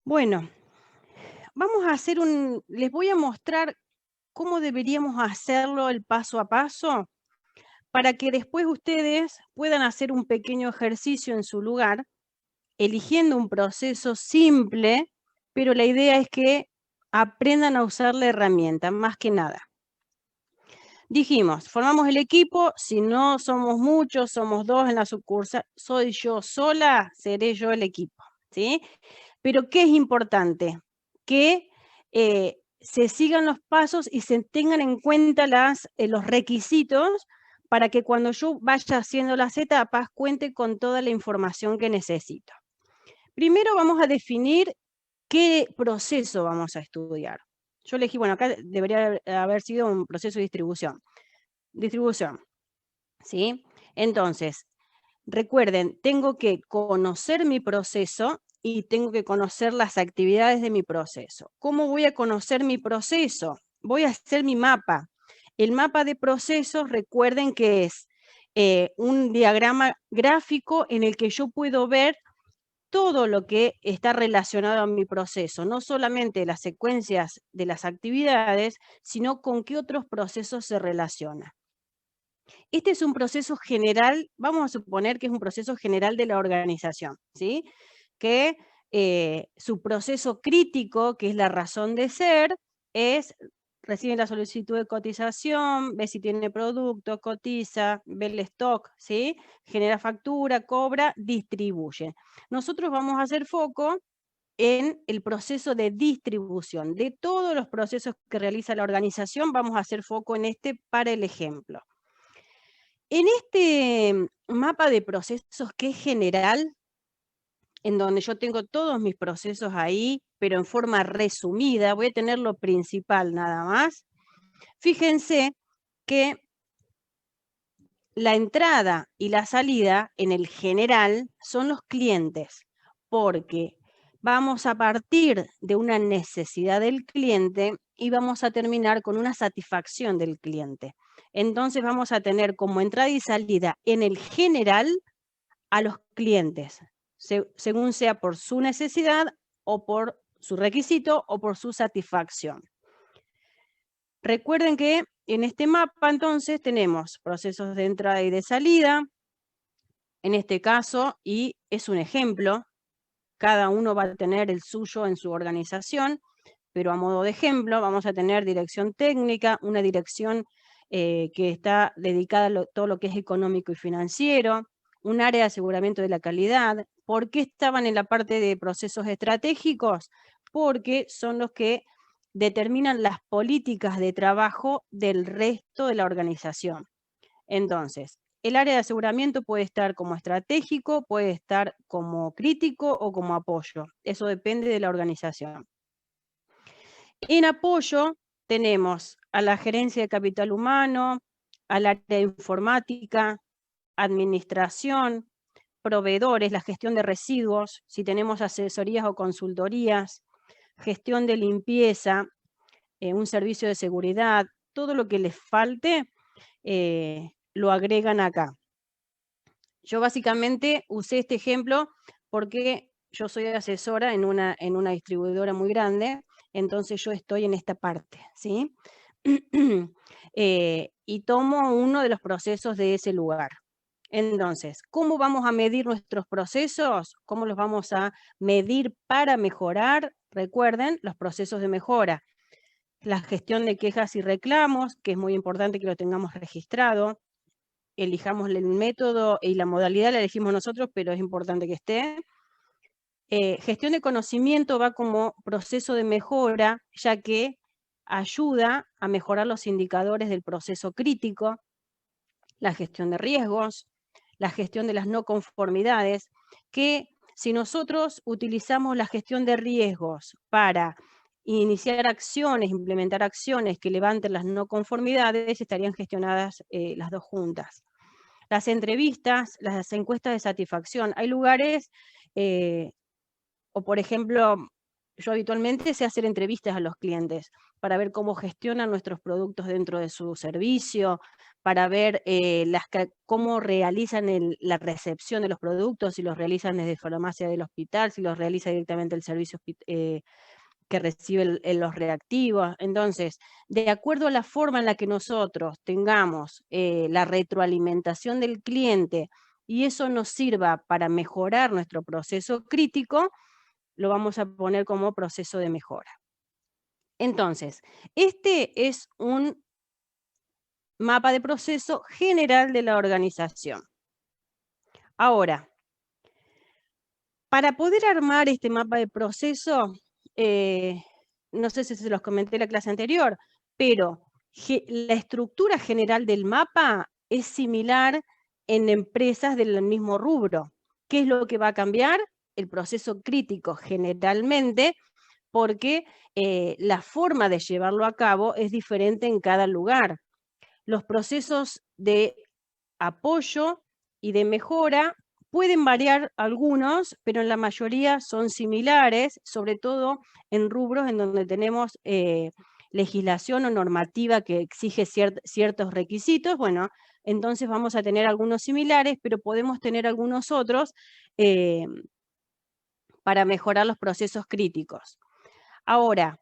Bueno, vamos a hacer les voy a mostrar cómo deberíamos hacerlo el paso a paso para que después ustedes puedan hacer un pequeño ejercicio en su lugar, eligiendo un proceso simple, pero la idea es que aprendan a usar la herramienta, más que nada. Dijimos, formamos el equipo, si no somos muchos, somos 2 en la sucursal, soy yo sola, seré yo el equipo, ¿sí? Pero, ¿qué es importante? Que, se sigan los pasos y se tengan en cuenta los requisitos para que cuando yo vaya haciendo las etapas, cuente con toda la información que necesito. Primero vamos a definir qué proceso vamos a estudiar. Yo elegí, bueno, acá debería haber sido un proceso de distribución. Distribución, ¿sí? Entonces, recuerden, tengo que conocer mi proceso y tengo que conocer las actividades de mi proceso. ¿Cómo voy a conocer mi proceso? Voy a hacer mi mapa. El mapa de procesos, recuerden que es un diagrama gráfico en el que yo puedo ver todo lo que está relacionado a mi proceso, no solamente las secuencias de las actividades, sino con qué otros procesos se relacionan. Este es un proceso general, vamos a suponer que es un proceso general de la organización, ¿sí? Que su proceso crítico, que es la razón de ser, es recibe la solicitud de cotización, ve si tiene producto, cotiza, ve el stock, ¿sí? Genera factura, cobra, distribuye. Nosotros vamos a hacer foco en el proceso de distribución. De todos los procesos que realiza la organización, vamos a hacer foco en este para el ejemplo. En este mapa de procesos que es general, en donde yo tengo todos mis procesos ahí, pero en forma resumida, voy a tener lo principal nada más. Fíjense que la entrada y la salida en el general son los clientes, porque vamos a partir de una necesidad del cliente y vamos a terminar con una satisfacción del cliente. Entonces vamos a tener como entrada y salida en el general a los clientes, según sea por su necesidad o por su requisito o por su satisfacción. Recuerden que en este mapa entonces tenemos procesos de entrada y de salida, en este caso, y es un ejemplo, cada uno va a tener el suyo en su organización, pero a modo de ejemplo vamos a tener dirección técnica, una dirección que está dedicada a todo lo que es económico y financiero, un área de aseguramiento de la calidad. ¿Por qué estaban en la parte de procesos estratégicos? Porque son los que determinan las políticas de trabajo del resto de la organización. Entonces, el área de aseguramiento puede estar como estratégico, puede estar como crítico o como apoyo. Eso depende de la organización. En apoyo tenemos a la gerencia de capital humano, al área de informática, administración, proveedores, la gestión de residuos, si tenemos asesorías o consultorías, gestión de limpieza, un servicio de seguridad, todo lo que les falte, lo agregan acá. Yo básicamente usé este ejemplo porque yo soy asesora en una distribuidora muy grande, entonces yo estoy en esta parte, ¿sí? Y tomo uno de los procesos de ese lugar. Entonces, ¿cómo vamos a medir nuestros procesos? ¿Cómo los vamos a medir para mejorar? Recuerden, los procesos de mejora. La gestión de quejas y reclamos, que es muy importante que lo tengamos registrado. Elijamos el método y la modalidad la elegimos nosotros, pero es importante que esté. Gestión de conocimiento va como proceso de mejora, ya que ayuda a mejorar los indicadores del proceso crítico, la gestión de riesgos, la gestión de las no conformidades, que si nosotros utilizamos la gestión de riesgos para iniciar acciones, implementar acciones que levanten las no conformidades, estarían gestionadas las dos juntas. Las entrevistas, las encuestas de satisfacción. Hay lugares, o por ejemplo, yo habitualmente sé hacer entrevistas a los clientes para ver cómo gestionan nuestros productos dentro de su servicio, para ver cómo realizan la recepción de los productos, si los realizan desde farmacia del hospital, si los realiza directamente el servicio que recibe los reactivos. Entonces, de acuerdo a la forma en la que nosotros tengamos la retroalimentación del cliente y eso nos sirva para mejorar nuestro proceso crítico, lo vamos a poner como proceso de mejora. Entonces, este es un mapa de proceso general de la organización. Ahora, para poder armar este mapa de proceso, no sé si se los comenté en la clase anterior, pero la estructura general del mapa es similar en empresas del mismo rubro. ¿Qué es lo que va a cambiar? El proceso crítico generalmente, porque la forma de llevarlo a cabo es diferente en cada lugar. Los procesos de apoyo y de mejora pueden variar algunos, pero en la mayoría son similares, sobre todo en rubros en donde tenemos legislación o normativa que exige ciertos requisitos. Bueno, entonces vamos a tener algunos similares, pero podemos tener algunos otros para mejorar los procesos críticos. Ahora,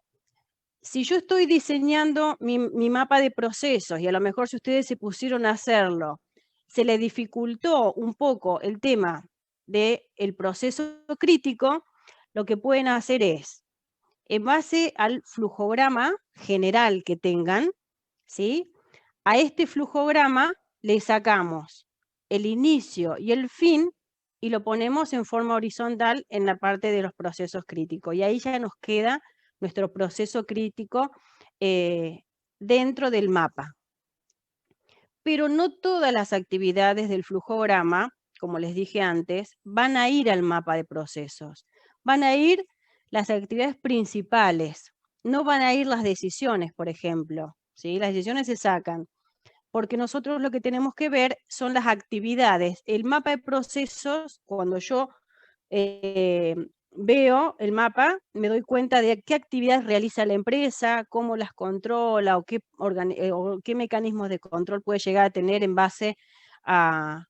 si yo estoy diseñando mi mapa de procesos, y a lo mejor si ustedes se pusieron a hacerlo, se le dificultó un poco el tema del proceso crítico, lo que pueden hacer es, en base al flujograma general que tengan, ¿sí? A este flujograma le sacamos el inicio y el fin y lo ponemos en forma horizontal en la parte de los procesos críticos. Y ahí ya nos queda nuestro proceso crítico dentro del mapa. Pero no todas las actividades del flujograma, como les dije antes, van a ir al mapa de procesos. Van a ir las actividades principales, no van a ir las decisiones, por ejemplo. ¿Sí? Las decisiones se sacan, porque nosotros lo que tenemos que ver son las actividades. El mapa de procesos, cuando yo veo el mapa, me doy cuenta de qué actividades realiza la empresa, cómo las controla o qué mecanismos de control puede llegar a tener en base a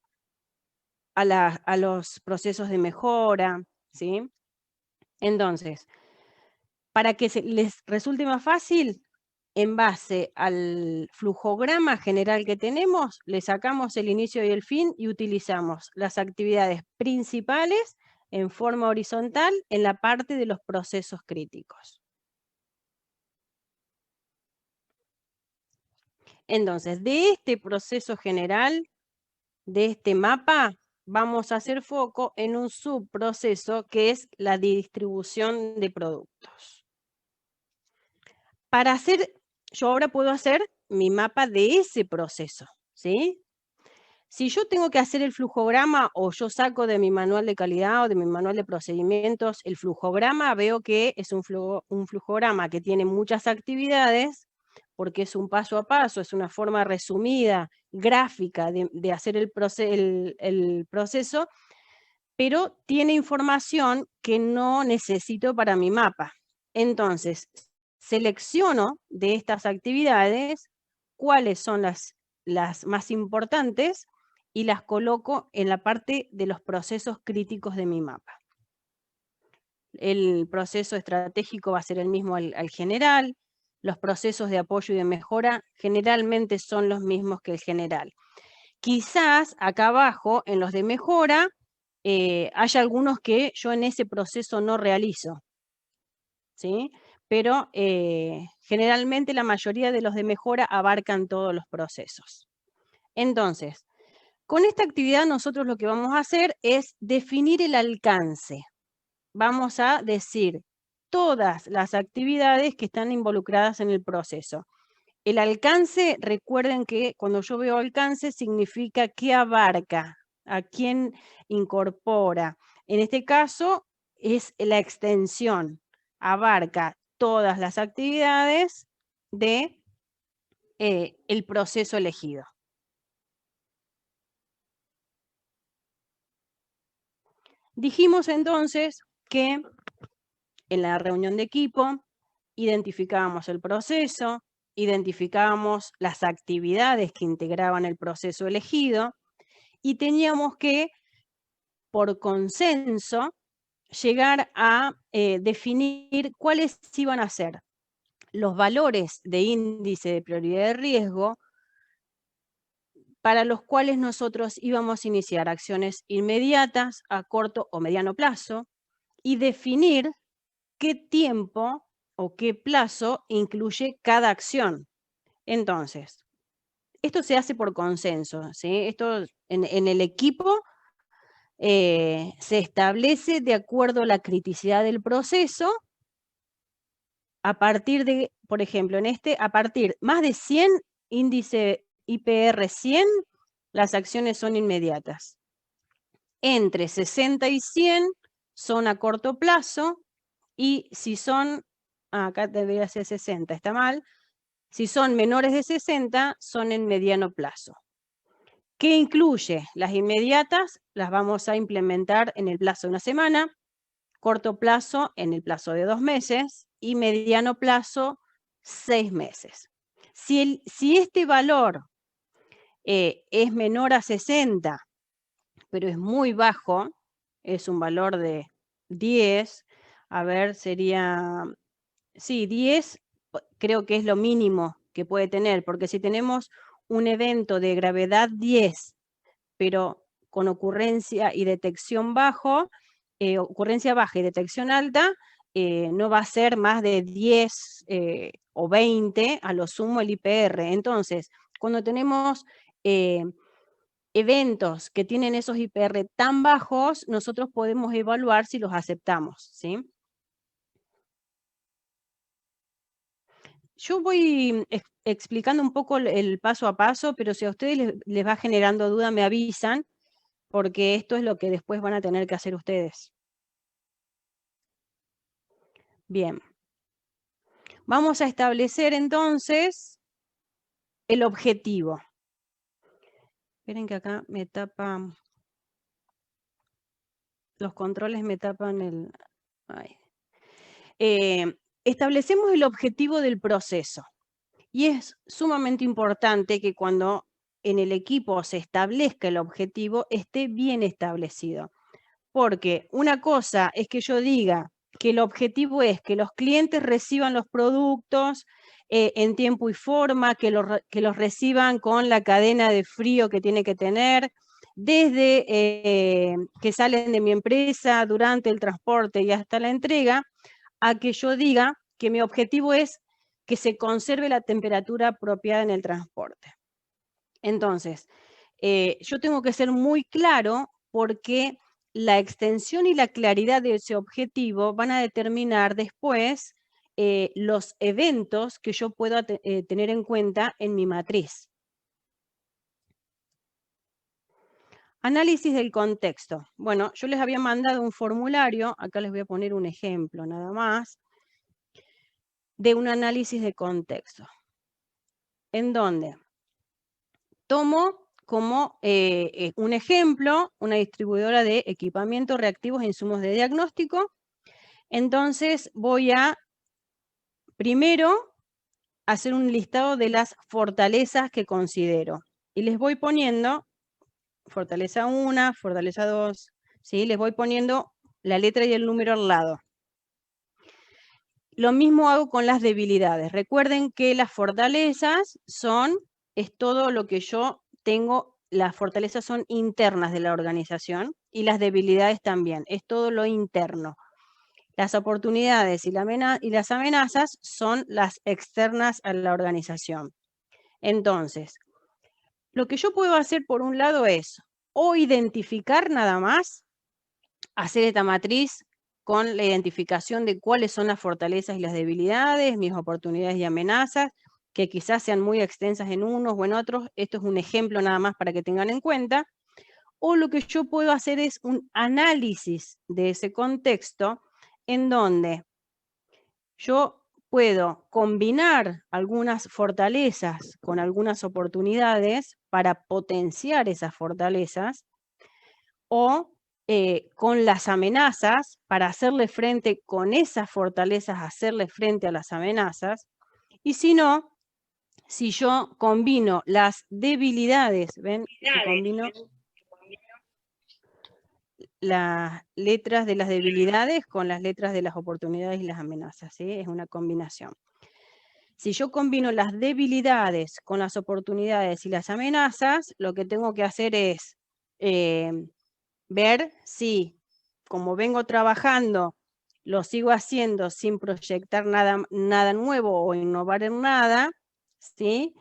los procesos de mejora, ¿sí? Entonces, para que les resulte más fácil, en base al flujograma general que tenemos, le sacamos el inicio y el fin y utilizamos las actividades principales en forma horizontal en la parte de los procesos críticos. Entonces, de este proceso general, de este mapa, vamos a hacer foco en un subproceso que es la distribución de productos. Para hacer, yo ahora puedo hacer mi mapa de ese proceso, ¿sí? Si yo tengo que hacer el flujograma o yo saco de mi manual de calidad o de mi manual de procedimientos el flujograma, veo que es un flujograma que tiene muchas actividades, porque es un paso a paso, es una forma resumida, gráfica de hacer el proceso, pero tiene información que no necesito para mi mapa. Entonces, selecciono de estas actividades cuáles son las más importantes y las coloco en la parte de los procesos críticos de mi mapa. El proceso estratégico va a ser el mismo al general, los procesos de apoyo y de mejora generalmente son los mismos que el general. Quizás acá abajo, en los de mejora, haya algunos que yo en ese proceso no realizo, ¿sí? Pero generalmente la mayoría de los de mejora abarcan todos los procesos. Entonces, con esta actividad nosotros lo que vamos a hacer es definir el alcance. Vamos a decir todas las actividades que están involucradas en el proceso. El alcance, recuerden que cuando yo veo alcance significa qué abarca, a quién incorpora. En este caso es la extensión, abarca todas las actividades de el proceso elegido. Dijimos entonces que en la reunión de equipo identificábamos el proceso, identificábamos las actividades que integraban el proceso elegido y teníamos que, por consenso, llegar a definir cuáles iban a ser los valores de índice de prioridad de riesgo para los cuales nosotros íbamos a iniciar acciones inmediatas a corto o mediano plazo y definir qué tiempo o qué plazo incluye cada acción. Entonces, esto se hace por consenso, ¿sí? Esto en el equipo se establece de acuerdo a la criticidad del proceso, a partir de, por ejemplo, a partir más de 100, índice IPR 100, las acciones son inmediatas. Entre 60 y 100 son a corto plazo, y si son, acá debería ser 60, está mal, si son menores de 60, son en mediano plazo. ¿Qué incluye? Las inmediatas las vamos a implementar en el plazo de una semana, corto plazo en el plazo de 2 meses y mediano plazo 6 meses. Si este valor es menor a 60, pero es muy bajo, es un valor de 10, a ver, sería, sí, 10 creo que es lo mínimo que puede tener, porque si tenemos un evento de gravedad 10, pero con ocurrencia y detección ocurrencia baja y detección alta, no va a ser más de 10 o 20, a lo sumo el IPR. Entonces, cuando tenemos eventos que tienen esos IPR tan bajos, nosotros podemos evaluar si los aceptamos, ¿sí? Yo voy explicando un poco el paso a paso, pero si a ustedes les va generando duda, me avisan, porque esto es lo que después van a tener que hacer ustedes. Bien. Vamos a establecer entonces el objetivo. Esperen que acá me tapan, los controles me tapan el... establecemos el objetivo del proceso. Y es sumamente importante que cuando en el equipo se establezca el objetivo, esté bien establecido. Porque una cosa es que yo diga que el objetivo es que los clientes reciban los productos en tiempo y forma, que los reciban con la cadena de frío que tiene que tener, desde que salen de mi empresa, durante el transporte y hasta la entrega, a que yo diga que mi objetivo es que se conserve la temperatura apropiada en el transporte. Entonces, yo tengo que ser muy claro, porque la extensión y la claridad de ese objetivo van a determinar después los eventos que yo puedo tener en cuenta en mi matriz. Análisis del contexto. Bueno, yo les había mandado un formulario, acá les voy a poner un ejemplo nada más, de un análisis de contexto, en donde tomo como un ejemplo una distribuidora de equipamiento, reactivos e insumos de diagnóstico. Entonces voy a primero hacer un listado de las fortalezas que considero y les voy poniendo fortaleza 1, fortaleza 2, ¿sí? Les voy poniendo la letra y el número al lado. Lo mismo hago con las debilidades. Recuerden que las fortalezas es todo lo que yo tengo, las fortalezas son internas de la organización y las debilidades también, es todo lo interno. Las oportunidades y las amenazas son las externas a la organización. Entonces, lo que yo puedo hacer por un lado es o identificar nada más, hacer esta matriz con la identificación de cuáles son las fortalezas y las debilidades, mis oportunidades y amenazas, que quizás sean muy extensas en unos o en otros. Esto es un ejemplo nada más para que tengan en cuenta. O lo que yo puedo hacer es un análisis de ese contexto, en donde yo puedo combinar algunas fortalezas con algunas oportunidades para potenciar esas fortalezas, o con las amenazas para hacerle frente con esas fortalezas, hacerle frente a las amenazas. Y si no, si yo combino las debilidades, ¿ven? Que combino las letras de las debilidades con las letras de las oportunidades y las amenazas, ¿sí? Es una combinación. Si yo combino las debilidades con las oportunidades y las amenazas, lo que tengo que hacer es ver si, como vengo trabajando, lo sigo haciendo sin proyectar nada nuevo o innovar en nada, ¿sí?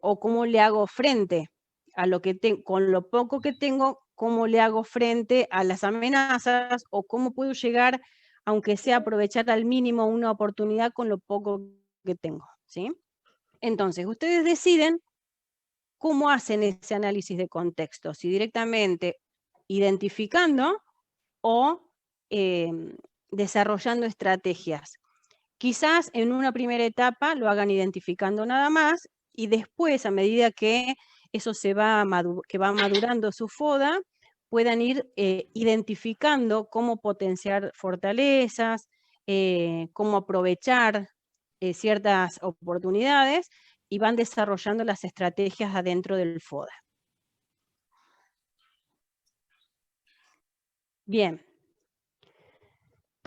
O cómo le hago frente a lo que con lo poco que tengo, cómo le hago frente a las amenazas o cómo puedo llegar, aunque sea aprovechar al mínimo una oportunidad con lo poco que tengo, ¿sí? Entonces, ustedes deciden cómo hacen ese análisis de contexto, si directamente identificando o desarrollando estrategias. Quizás en una primera etapa lo hagan identificando nada más y después, a medida que eso que va madurando su FODA, puedan ir identificando cómo potenciar fortalezas, cómo aprovechar ciertas oportunidades y van desarrollando las estrategias adentro del FODA. Bien.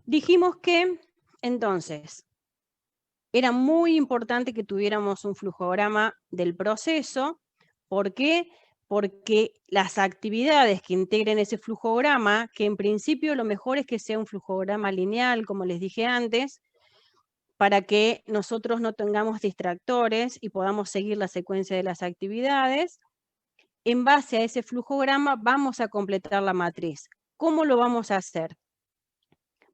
Dijimos que, entonces, era muy importante que tuviéramos un flujograma del proceso. ¿Por qué? Porque las actividades que integren ese flujograma, que en principio lo mejor es que sea un flujograma lineal, como les dije antes, para que nosotros no tengamos distractores y podamos seguir la secuencia de las actividades. En base a ese flujograma vamos a completar la matriz. ¿Cómo lo vamos a hacer?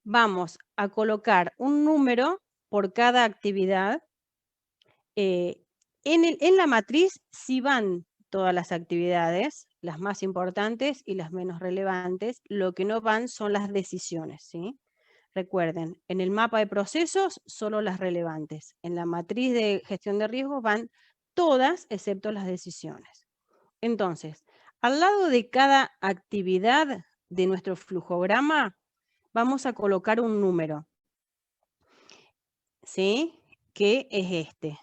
Vamos a colocar un número por cada actividad. En la matriz sí van todas las actividades, las más importantes y las menos relevantes. Lo que no van son las decisiones, ¿sí? Recuerden, en el mapa de procesos, solo las relevantes. En la matriz de gestión de riesgos van todas excepto las decisiones. Entonces, al lado de cada actividad de nuestro flujograma, vamos a colocar un número, ¿sí? Que es este.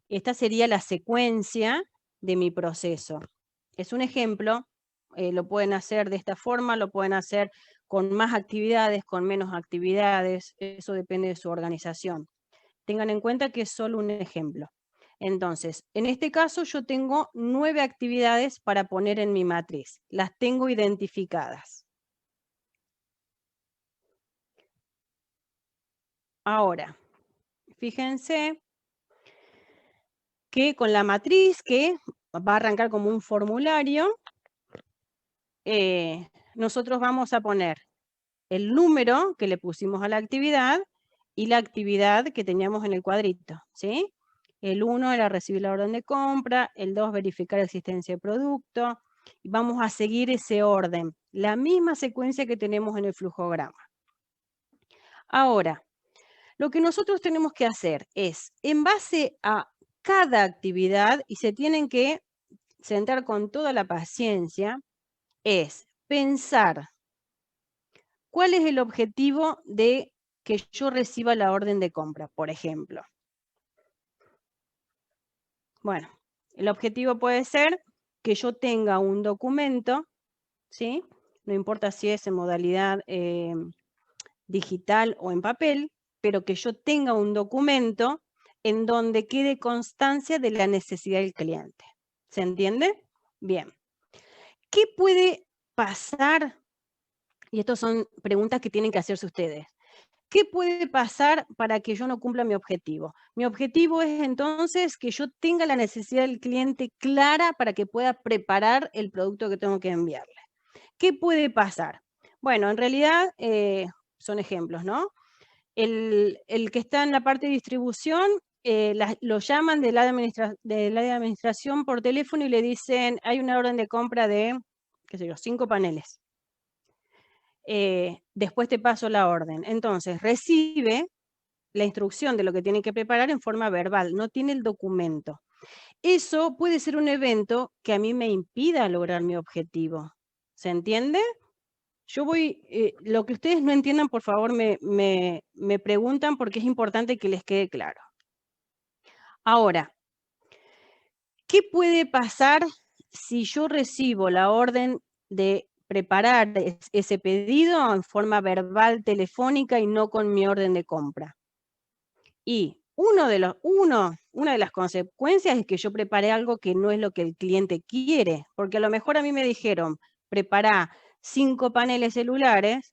Esta sería la secuencia de mi proceso. Es un ejemplo, lo pueden hacer de esta forma, lo pueden hacer con más actividades, con menos actividades, eso depende de su organización. Tengan en cuenta que es solo un ejemplo. Entonces, en este caso yo tengo 9 actividades para poner en mi matriz. Las tengo identificadas. Ahora, fíjense que con la matriz, que va a arrancar como un formulario, nosotros vamos a poner el número que le pusimos a la actividad y la actividad que teníamos en el cuadrito, ¿sí? El 1 era recibir la orden de compra, el 2 verificar existencia de producto, y vamos a seguir ese orden, la misma secuencia que tenemos en el flujograma. Ahora, lo que nosotros tenemos que hacer es, en base a cada actividad, y se tienen que sentar con toda la paciencia, es pensar cuál es el objetivo de que yo reciba la orden de compra, por ejemplo. Bueno, el objetivo puede ser que yo tenga un documento, ¿sí? No importa si es en modalidad digital o en papel, pero que yo tenga un documento en donde quede constancia de la necesidad del cliente. ¿Se entiende? Bien. ¿Qué puede pasar? Y estas son preguntas que tienen que hacerse ustedes. ¿Qué puede pasar para que yo no cumpla mi objetivo? Mi objetivo es entonces que yo tenga la necesidad del cliente clara para que pueda preparar el producto que tengo que enviarle. ¿Qué puede pasar? Bueno, en realidad son ejemplos, ¿no? El que está en la parte de distribución, lo llaman del área de administración por teléfono y le dicen, hay una orden de compra de, qué sé yo, 5 paneles. Después te paso la orden. Entonces, recibe la instrucción de lo que tiene que preparar en forma verbal, no tiene el documento. Eso puede ser un evento que a mí me impida lograr mi objetivo. ¿Se entiende? Yo voy, lo que ustedes no entiendan, por favor, me preguntan porque es importante que les quede claro. Ahora, ¿qué puede pasar si yo recibo la orden de preparar ese pedido en forma verbal, telefónica y no con mi orden de compra? Y una de las consecuencias es que yo preparé algo que no es lo que el cliente quiere, porque a lo mejor a mí me dijeron, prepara 5 paneles celulares,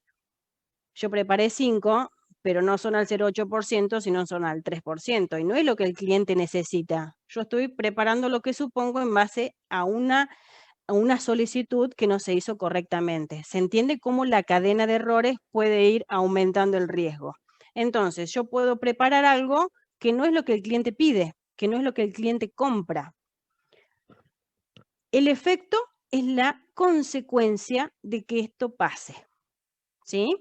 yo preparé 5, pero no son al 0,8%, sino son al 3%, y no es lo que el cliente necesita. Yo estoy preparando lo que supongo en base a una solicitud que no se hizo correctamente. ¿Se entiende cómo la cadena de errores puede ir aumentando el riesgo? Entonces, yo puedo preparar algo que no es lo que el cliente pide, que no es lo que el cliente compra. El efecto es la consecuencia de que esto pase. ¿Sí?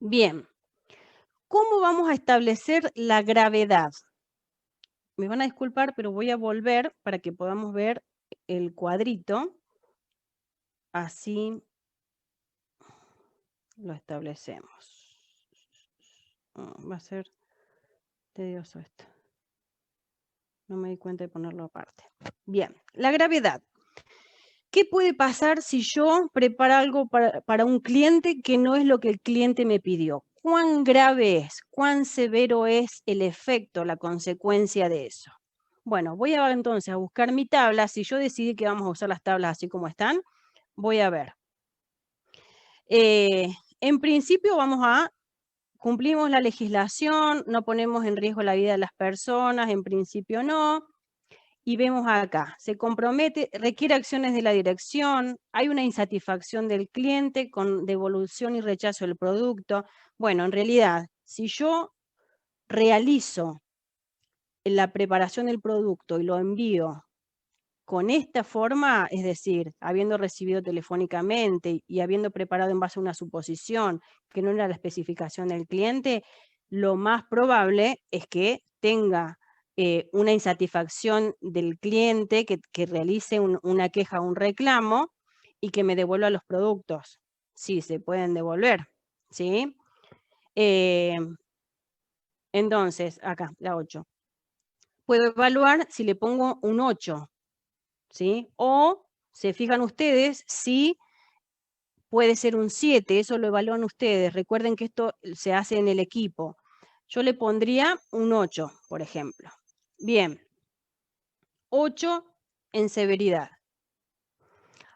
Bien. ¿Cómo vamos a establecer la gravedad? Me van a disculpar, pero voy a volver para que podamos ver el cuadrito. Así lo establecemos. Va a ser tedioso esto. No me di cuenta de ponerlo aparte. Bien, la gravedad. ¿Qué puede pasar si yo preparo algo para un cliente que no es lo que el cliente me pidió? ¿Cuán grave es? ¿Cuán severo es el efecto, la consecuencia de eso? Bueno, voy a entonces a buscar mi tabla. Si yo decidí que vamos a usar las tablas así como están, voy a ver. En principio cumplimos la legislación, no ponemos en riesgo la vida de las personas, en principio no. Y vemos acá, se compromete, requiere acciones de la dirección, hay una insatisfacción del cliente con devolución y rechazo del producto. Bueno, en realidad, si yo realizo la preparación del producto y lo envío con esta forma, es decir, habiendo recibido telefónicamente y habiendo preparado en base a una suposición que no era la especificación del cliente, lo más probable es que tenga una insatisfacción del cliente, que realice una queja o un reclamo y que me devuelva los productos. Sí, se pueden devolver, ¿sí? Entonces, acá, la 8. Puedo evaluar si le pongo un 8, ¿sí? O se fijan ustedes si puede ser un 7, eso lo evalúan ustedes. Recuerden que esto se hace en el equipo. Yo le pondría un 8, por ejemplo. Bien, 8 en severidad.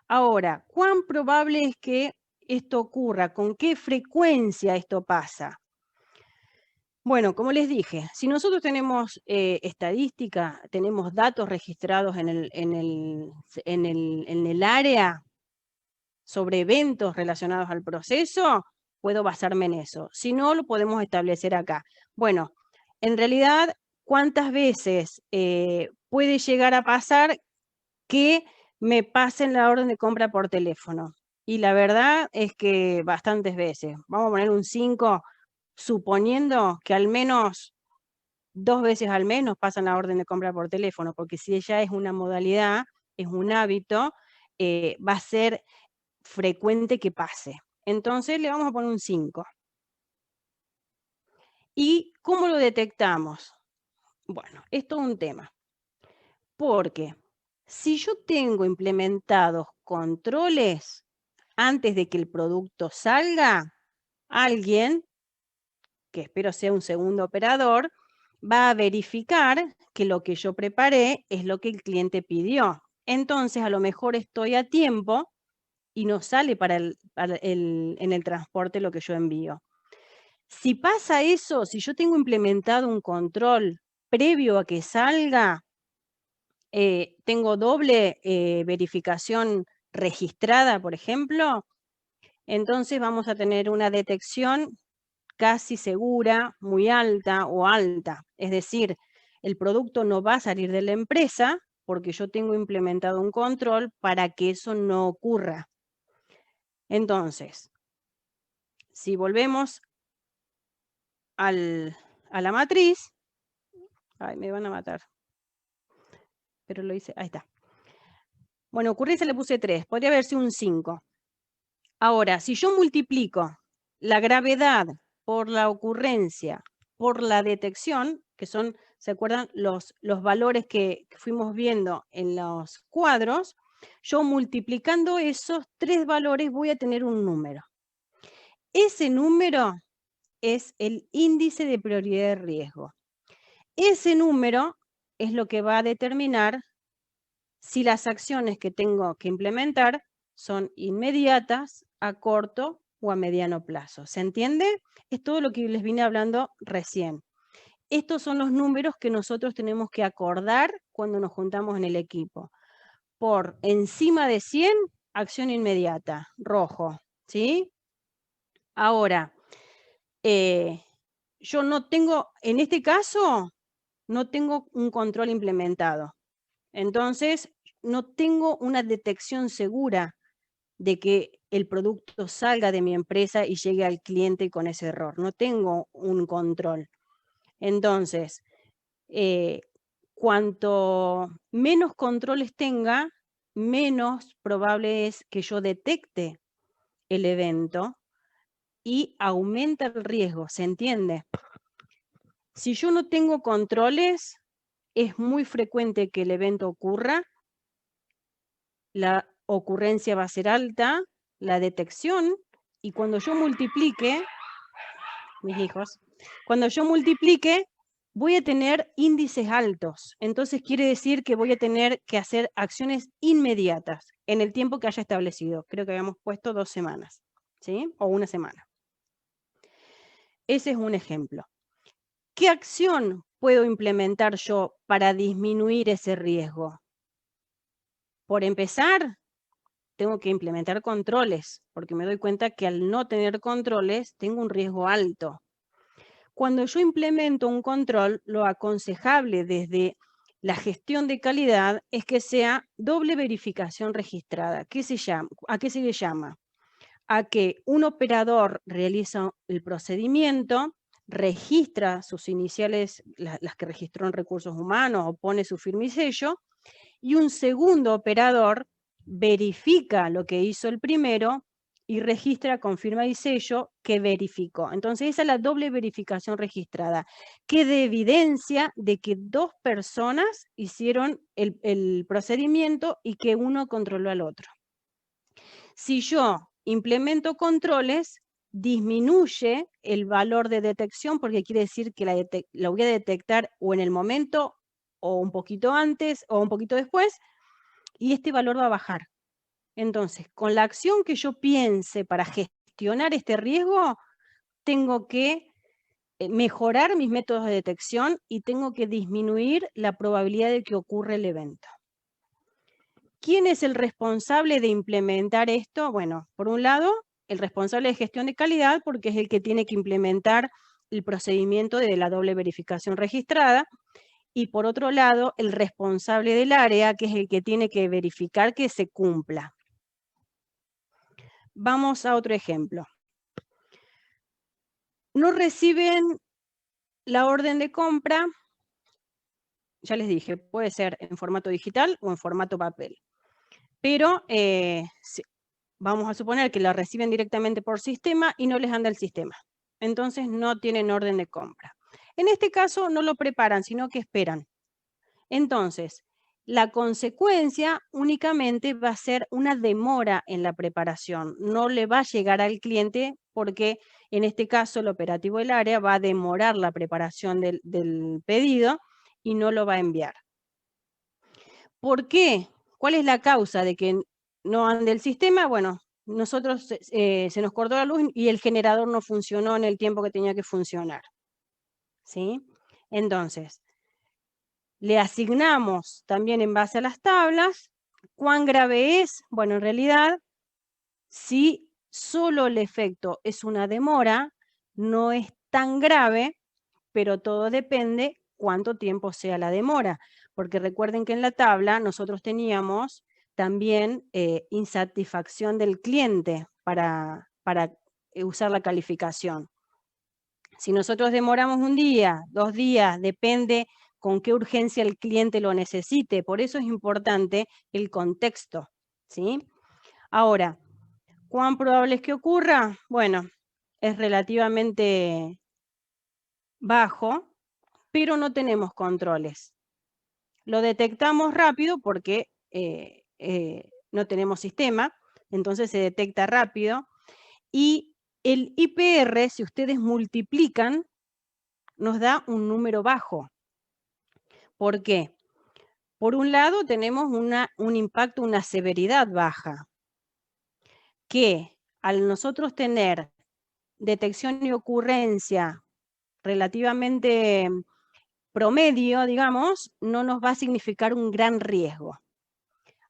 Ahora, ¿cuán probable es que esto ocurra? ¿Con qué frecuencia esto pasa? Bueno, como les dije, si nosotros tenemos estadística, tenemos datos registrados en el área sobre eventos relacionados al proceso, puedo basarme en eso. Si no, lo podemos establecer acá. Bueno, en realidad, ¿cuántas veces puede llegar a pasar que me pasen la orden de compra por teléfono? Y la verdad es que bastantes veces. Vamos a poner un 5, suponiendo que al menos 2 veces al mes nos pasan la orden de compra por teléfono, porque si ella es una modalidad, es un hábito, va a ser frecuente que pase. Entonces le vamos a poner un 5. ¿Y cómo lo detectamos? Bueno, esto es un tema. Porque si yo tengo implementados controles antes de que el producto salga, alguien, que espero sea un segundo operador, va a verificar que lo que yo preparé es lo que el cliente pidió. Entonces, a lo mejor estoy a tiempo y no sale en el transporte lo que yo envío. Si pasa eso, si yo tengo implementado un control previo a que salga, tengo doble verificación registrada, por ejemplo, entonces vamos a tener una detección casi segura, muy alta o alta. Es decir, el producto no va a salir de la empresa porque yo tengo implementado un control para que eso no ocurra. Entonces, si volvemos a la matriz, ay, me van a matar, pero lo hice, ahí está. Bueno, ocurrencia le puse 3, podría haber sido un 5. Ahora, si yo multiplico la gravedad por la ocurrencia por la detección, que son, ¿se acuerdan? Los valores que fuimos viendo en los cuadros, yo multiplicando esos 3 valores voy a tener un número. Ese número es el índice de prioridad de riesgo. Ese número es lo que va a determinar si las acciones que tengo que implementar son inmediatas, a corto o a mediano plazo. ¿Se entiende? Es todo lo que les vine hablando recién. Estos son los números que nosotros tenemos que acordar cuando nos juntamos en el equipo. Por encima de 100, acción inmediata, rojo, ¿sí? Ahora, yo no tengo, en este caso, no tengo un control implementado. Entonces, no tengo una detección segura de que el producto salga de mi empresa y llegue al cliente con ese error. No tengo un control. Entonces, cuanto menos controles tenga, menos probable es que yo detecte el evento y aumenta el riesgo, ¿se entiende? Si yo no tengo controles, es muy frecuente que el evento ocurra, la ocurrencia va a ser alta, la detección, y cuando yo multiplique, mis hijos, cuando yo multiplique, voy a tener índices altos. Entonces quiere decir que voy a tener que hacer acciones inmediatas en el tiempo que haya establecido. Creo que habíamos puesto 2 semanas, ¿sí? O 1 semana. Ese es un ejemplo. ¿Qué acción puedo implementar yo para disminuir ese riesgo? Por empezar, tengo que implementar controles, porque me doy cuenta que al no tener controles tengo un riesgo alto. Cuando yo implemento un control, lo aconsejable desde la gestión de calidad es que sea doble verificación registrada. ¿A qué se le llama? A que un operador realiza el procedimiento, registra sus iniciales, las que registró en recursos humanos, o pone su firma y sello, y un segundo operador verifica lo que hizo el primero y registra con firma y sello que verificó. Entonces esa es la doble verificación registrada, que de evidencia de que 2 personas hicieron el procedimiento y que uno controló al otro. Si yo implemento controles, disminuye el valor de detección, porque quiere decir que la voy a detectar o en el momento, o un poquito antes, o un poquito después, y este valor va a bajar. Entonces, con la acción que yo piense para gestionar este riesgo, tengo que mejorar mis métodos de detección y tengo que disminuir la probabilidad de que ocurra el evento. ¿Quién es el responsable de implementar esto? Bueno, por un lado, el responsable de gestión de calidad, porque es el que tiene que implementar el procedimiento de la doble verificación registrada, y por otro lado, el responsable del área, que es el que tiene que verificar que se cumpla. Vamos a otro ejemplo. No reciben la orden de compra, ya les dije, puede ser en formato digital o en formato papel. Pero vamos a suponer que la reciben directamente por sistema y no les anda el sistema. Entonces no tienen orden de compra. En este caso no lo preparan, sino que esperan. Entonces, la consecuencia únicamente va a ser una demora en la preparación. No le va a llegar al cliente porque en este caso el operativo del área va a demorar la preparación del pedido y no lo va a enviar. ¿Por qué? ¿Cuál es la causa de que no ande el sistema? Bueno, nosotros se nos cortó la luz y el generador no funcionó en el tiempo que tenía que funcionar. ¿Sí? Entonces, le asignamos también en base a las tablas. ¿Cuán grave es? Bueno, en realidad, si solo el efecto es una demora, no es tan grave, pero todo depende cuánto tiempo sea la demora. Porque recuerden que en la tabla nosotros teníamos también insatisfacción del cliente para usar la calificación. Si nosotros demoramos 1 día, 2 días, depende con qué urgencia el cliente lo necesite. Por eso es importante el contexto, ¿sí? Ahora, ¿cuán probable es que ocurra? Bueno, es relativamente bajo, pero no tenemos controles. Lo detectamos rápido porque no tenemos sistema, entonces se detecta rápido. Y el IPR, si ustedes multiplican, nos da un número bajo. ¿Por qué? Por un lado tenemos un impacto, una severidad baja, que al nosotros tener detección y ocurrencia relativamente promedio, digamos, no nos va a significar un gran riesgo.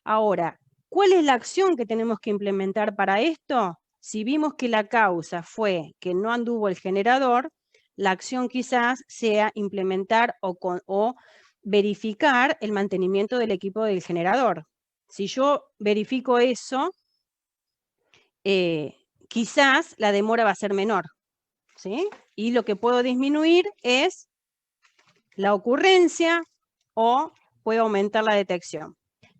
Ahora, ¿cuál es la acción que tenemos que implementar para esto? Si vimos que la causa fue que no anduvo el generador, la acción quizás sea implementar o verificar el mantenimiento del equipo del generador. Si yo verifico eso, quizás la demora va a ser menor, ¿sí? Y lo que puedo disminuir es la ocurrencia o puedo aumentar la detección.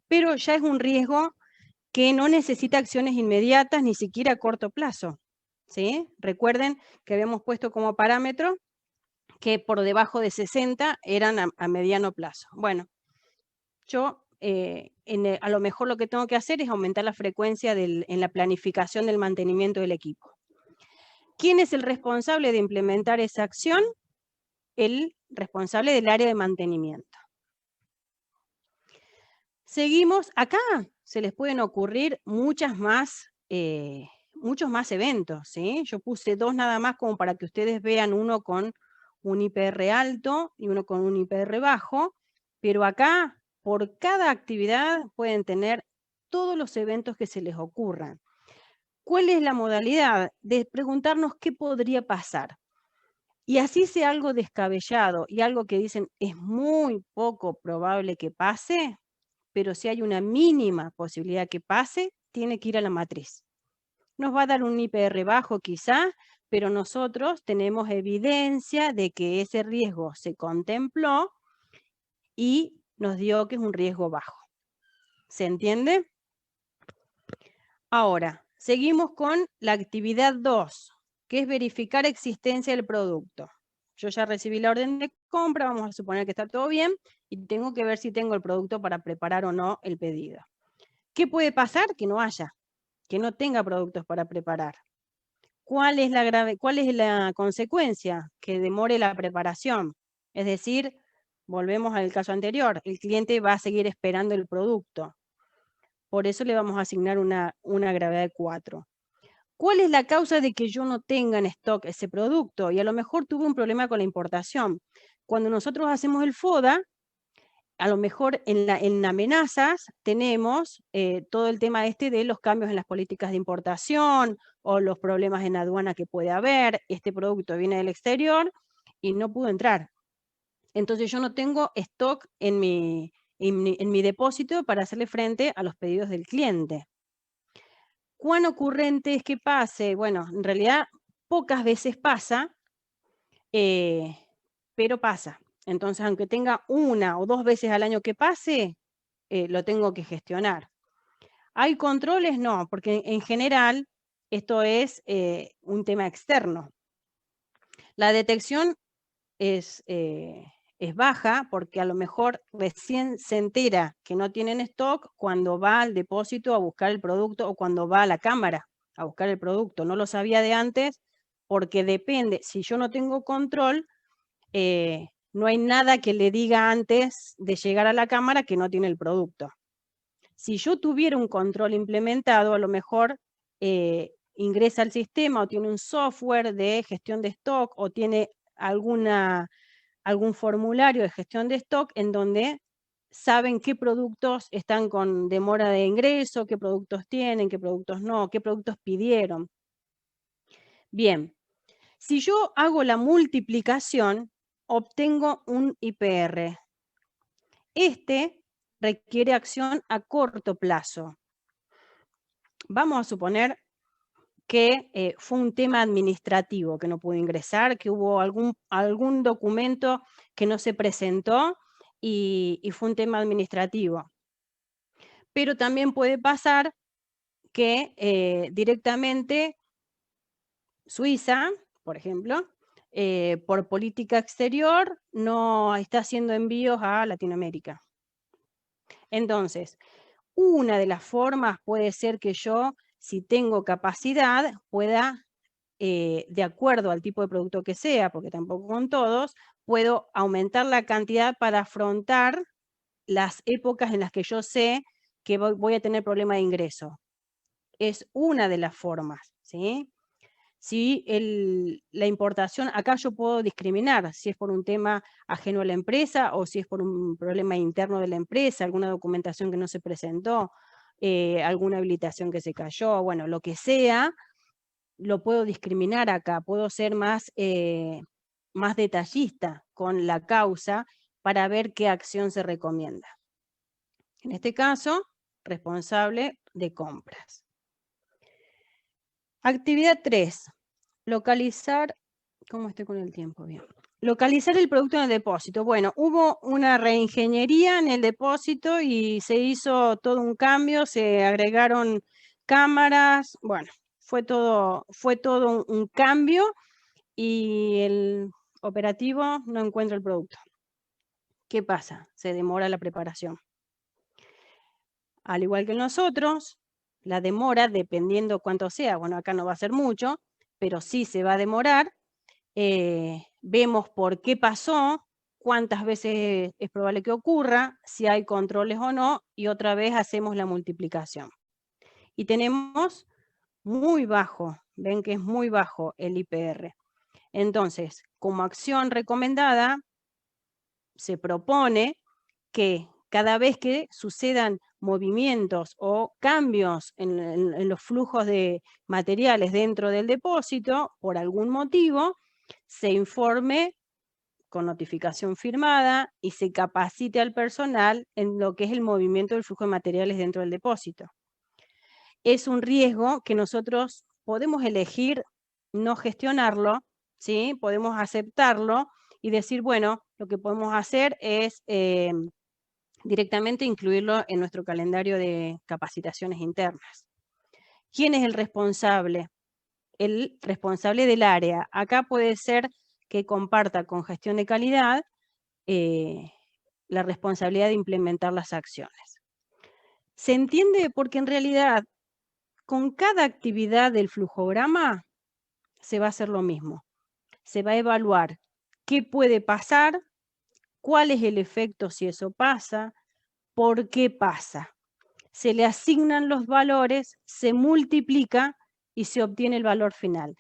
Pero ya es un riesgo que no necesita acciones inmediatas, ni siquiera a corto plazo, ¿sí? Recuerden que habíamos puesto como parámetro que por debajo de 60 eran a mediano plazo. Bueno, yo a lo mejor lo que tengo que hacer es aumentar la frecuencia en la planificación del mantenimiento del equipo. ¿Quién es el responsable de implementar esa acción? El responsable del área de mantenimiento. Seguimos, acá se les pueden ocurrir muchos más eventos, ¿sí? Yo puse 2 nada más como para que ustedes vean uno con un IPR alto y uno con un IPR bajo, pero acá por cada actividad pueden tener todos los eventos que se les ocurran. ¿Cuál es la modalidad? De preguntarnos qué podría pasar. Y así sea algo descabellado y algo que dicen es muy poco probable que pase, pero si hay una mínima posibilidad que pase, tiene que ir a la matriz. Nos va a dar un IPR bajo quizás, pero nosotros tenemos evidencia de que ese riesgo se contempló y nos dio que es un riesgo bajo. ¿Se entiende? Ahora, seguimos con la actividad 2, que es verificar existencia del producto. Yo ya recibí la orden de compra, vamos a suponer que está todo bien, y tengo que ver si tengo el producto para preparar o no el pedido. ¿Qué puede pasar? Que no haya, que no tenga productos para preparar. ¿Cuál es la consecuencia? Que demore la preparación. Es decir, volvemos al caso anterior, el cliente va a seguir esperando el producto. Por eso le vamos a asignar una gravedad de 4. ¿Cuál es la causa de que yo no tenga en stock ese producto? Y a lo mejor tuve un problema con la importación. Cuando nosotros hacemos el FODA, a lo mejor en amenazas tenemos todo el tema de los cambios en las políticas de importación o los problemas en aduana que puede haber. Este producto viene del exterior y no pudo entrar. Entonces yo no tengo stock en mi depósito para hacerle frente a los pedidos del cliente. ¿Cuán ocurrente es que pase? Bueno, en realidad pocas veces pasa, pero pasa. Entonces, aunque tenga 1 o 2 veces al año que pase, lo tengo que gestionar. ¿Hay controles? No, porque en general esto es un tema externo. La detección es baja porque a lo mejor recién se entera que no tienen stock cuando va al depósito a buscar el producto o cuando va a la cámara a buscar el producto. No lo sabía de antes porque depende, si yo no tengo control, no hay nada que le diga antes de llegar a la cámara que no tiene el producto. Si yo tuviera un control implementado, a lo mejor ingresa al sistema o tiene un software de gestión de stock o tiene algún formulario de gestión de stock en donde saben qué productos están con demora de ingreso, qué productos tienen, qué productos no, qué productos pidieron. Bien, si yo hago la multiplicación, obtengo un IPR. Este requiere acción a corto plazo. Vamos a suponer que fue un tema administrativo que no pudo ingresar, que hubo algún documento que no se presentó y fue un tema administrativo. Pero también puede pasar que directamente Suiza, por ejemplo, por política exterior no está haciendo envíos a Latinoamérica. Entonces, una de las formas puede ser que yo, si tengo capacidad, pueda, de acuerdo al tipo de producto que sea, porque tampoco con todos, puedo aumentar la cantidad para afrontar las épocas en las que yo sé que voy a tener problema de ingreso. Es una de las formas, ¿sí? Si la importación, acá yo puedo discriminar si es por un tema ajeno a la empresa o si es por un problema interno de la empresa, alguna documentación que no se presentó, alguna habilitación que se cayó, bueno, lo que sea, lo puedo discriminar acá, puedo ser más detallista con la causa para ver qué acción se recomienda. En este caso, responsable de compras. Actividad 3. Localizar, ¿cómo estoy con el tiempo? Bien. Localizar el producto en el depósito. Bueno, hubo una reingeniería en el depósito y se hizo todo un cambio, se agregaron cámaras, bueno, fue todo un cambio y el operativo no encuentra el producto. ¿Qué pasa? Se demora la preparación. Al igual que nosotros, la demora, dependiendo cuánto sea, bueno, acá no va a ser mucho, pero sí se va a demorar. Vemos por qué pasó, cuántas veces es probable que ocurra, si hay controles o no, y otra vez hacemos la multiplicación. Y tenemos muy bajo, ven que es muy bajo el IPR. Entonces, como acción recomendada, se propone que cada vez que sucedan movimientos o cambios en los flujos de materiales dentro del depósito, por algún motivo, se informe con notificación firmada y se capacite al personal en lo que es el movimiento del flujo de materiales dentro del depósito. Es un riesgo que nosotros podemos elegir no gestionarlo, ¿sí? Podemos aceptarlo y decir, bueno, lo que podemos hacer es directamente incluirlo en nuestro calendario de capacitaciones internas. ¿Quién es el responsable? El responsable del área. Acá puede ser que comparta con gestión de calidad la responsabilidad de implementar las acciones. ¿Se entiende? Porque en realidad con cada actividad del flujograma se va a hacer lo mismo. Se va a evaluar qué puede pasar, cuál es el efecto si eso pasa, por qué pasa. Se le asignan los valores, se multiplica y se obtiene el valor final.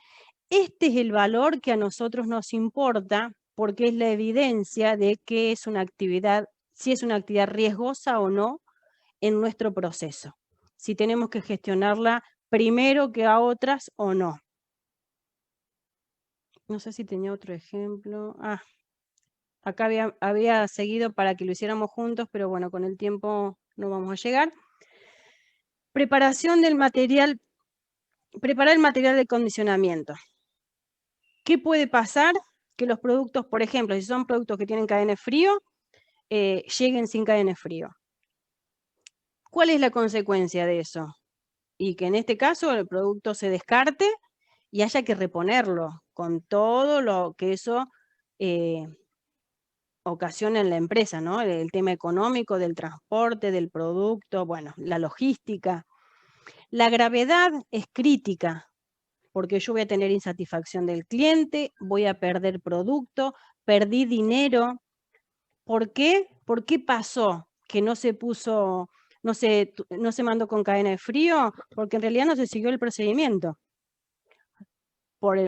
Este es el valor que a nosotros nos importa porque es la evidencia de que es una actividad, si es una actividad riesgosa o no en nuestro proceso. Si tenemos que gestionarla primero que a otras o no. No sé si tenía otro ejemplo. Acá había seguido para que lo hiciéramos juntos, pero bueno, con el tiempo no vamos a llegar. Preparación del material, preparar el material de condicionamiento. ¿Qué puede pasar? Que los productos, por ejemplo, si son productos que tienen cadena de frío, lleguen sin cadena de frío. ¿Cuál es la consecuencia de eso? Y que en este caso el producto se descarte y haya que reponerlo con todo lo que eso ocasiona en la empresa, ¿no? El tema económico, del transporte, del producto, bueno, la logística. La gravedad es crítica, porque yo voy a tener insatisfacción del cliente, voy a perder producto, perdí dinero. ¿Por qué? ¿Por qué pasó que no se puso, no se mandó con cadena de frío? Porque en realidad no se siguió el procedimiento.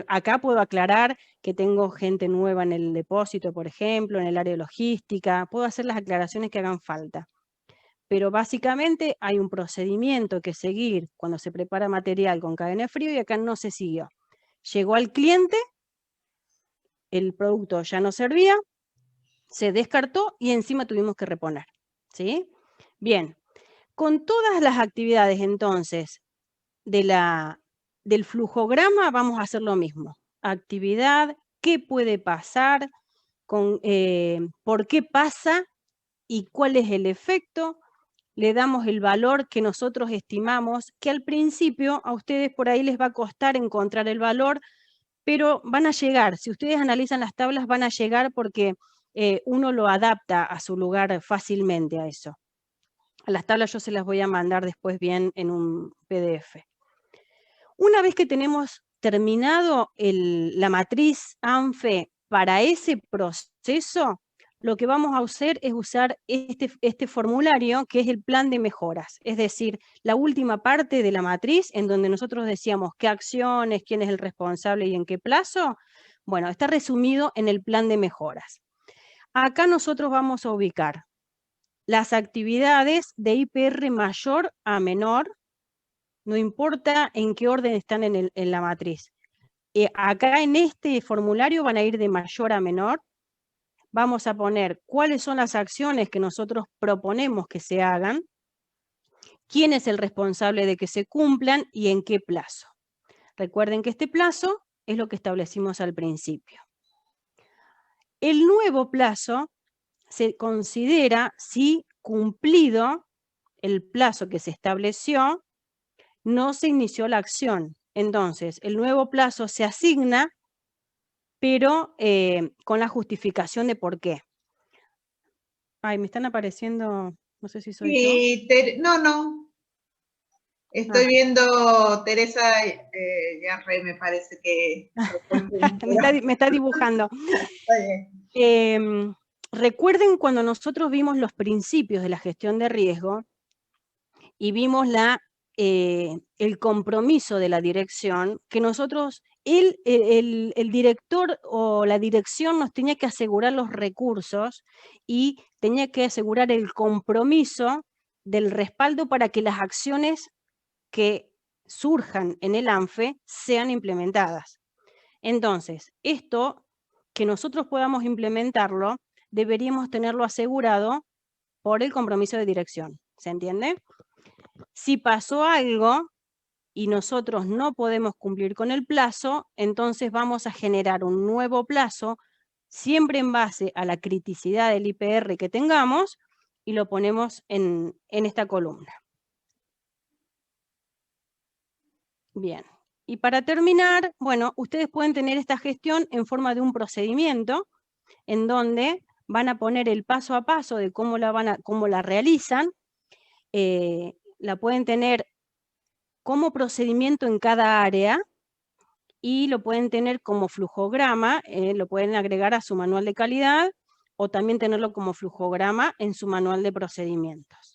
Acá puedo aclarar que tengo gente nueva en el depósito, por ejemplo, en el área de logística, puedo hacer las aclaraciones que hagan falta. Pero básicamente hay un procedimiento que seguir cuando se prepara material con cadena de frío y acá no se siguió. Llegó al cliente, el producto ya no servía, se descartó y encima tuvimos que reponer. ¿Sí? Bien, con todas las actividades entonces del flujograma vamos a hacer lo mismo. Actividad, qué puede pasar, por qué pasa y cuál es el efecto. Le damos el valor que nosotros estimamos, que al principio a ustedes por ahí les va a costar encontrar el valor pero van a llegar, si ustedes analizan las tablas van a llegar porque uno lo adapta a su lugar fácilmente a eso. A las tablas yo se las voy a mandar después bien en un PDF. Una vez que tenemos terminado la matriz ANFE para ese proceso, lo que vamos a hacer es usar este formulario, que es el plan de mejoras. Es decir, la última parte de la matriz, en donde nosotros decíamos qué acciones, quién es el responsable y en qué plazo. Bueno, está resumido en el plan de mejoras. Acá nosotros vamos a ubicar las actividades de IPR mayor a menor, no importa en qué orden están en la matriz. Acá en este formulario van a ir de mayor a menor. Vamos a poner cuáles son las acciones que nosotros proponemos que se hagan, quién es el responsable de que se cumplan y en qué plazo. Recuerden que este plazo es lo que establecimos al principio. El nuevo plazo se considera si cumplido el plazo que se estableció, no se inició la acción. Entonces, el nuevo plazo se asigna, pero con la justificación de por qué. Ay, me están apareciendo, no sé si soy yo. No. Estoy viendo Teresa Yarre, me parece que... me está dibujando. Recuerden cuando nosotros vimos los principios de la gestión de riesgo y vimos el compromiso de la dirección, que nosotros, el director o la dirección nos tenía que asegurar los recursos y tenía que asegurar el compromiso del respaldo para que las acciones que surjan en el ANFE sean implementadas. Entonces, esto, que nosotros podamos implementarlo, deberíamos tenerlo asegurado por el compromiso de dirección. ¿Se entiende? Si pasó algo y nosotros no podemos cumplir con el plazo, entonces vamos a generar un nuevo plazo, siempre en base a la criticidad del IPR que tengamos, y lo ponemos en esta columna. Bien. Y para terminar, bueno, ustedes pueden tener esta gestión en forma de un procedimiento, en donde van a poner el paso a paso de cómo la realizan, la pueden tener como procedimiento en cada área y lo pueden tener como flujograma, lo pueden agregar a su manual de calidad o también tenerlo como flujograma en su manual de procedimientos.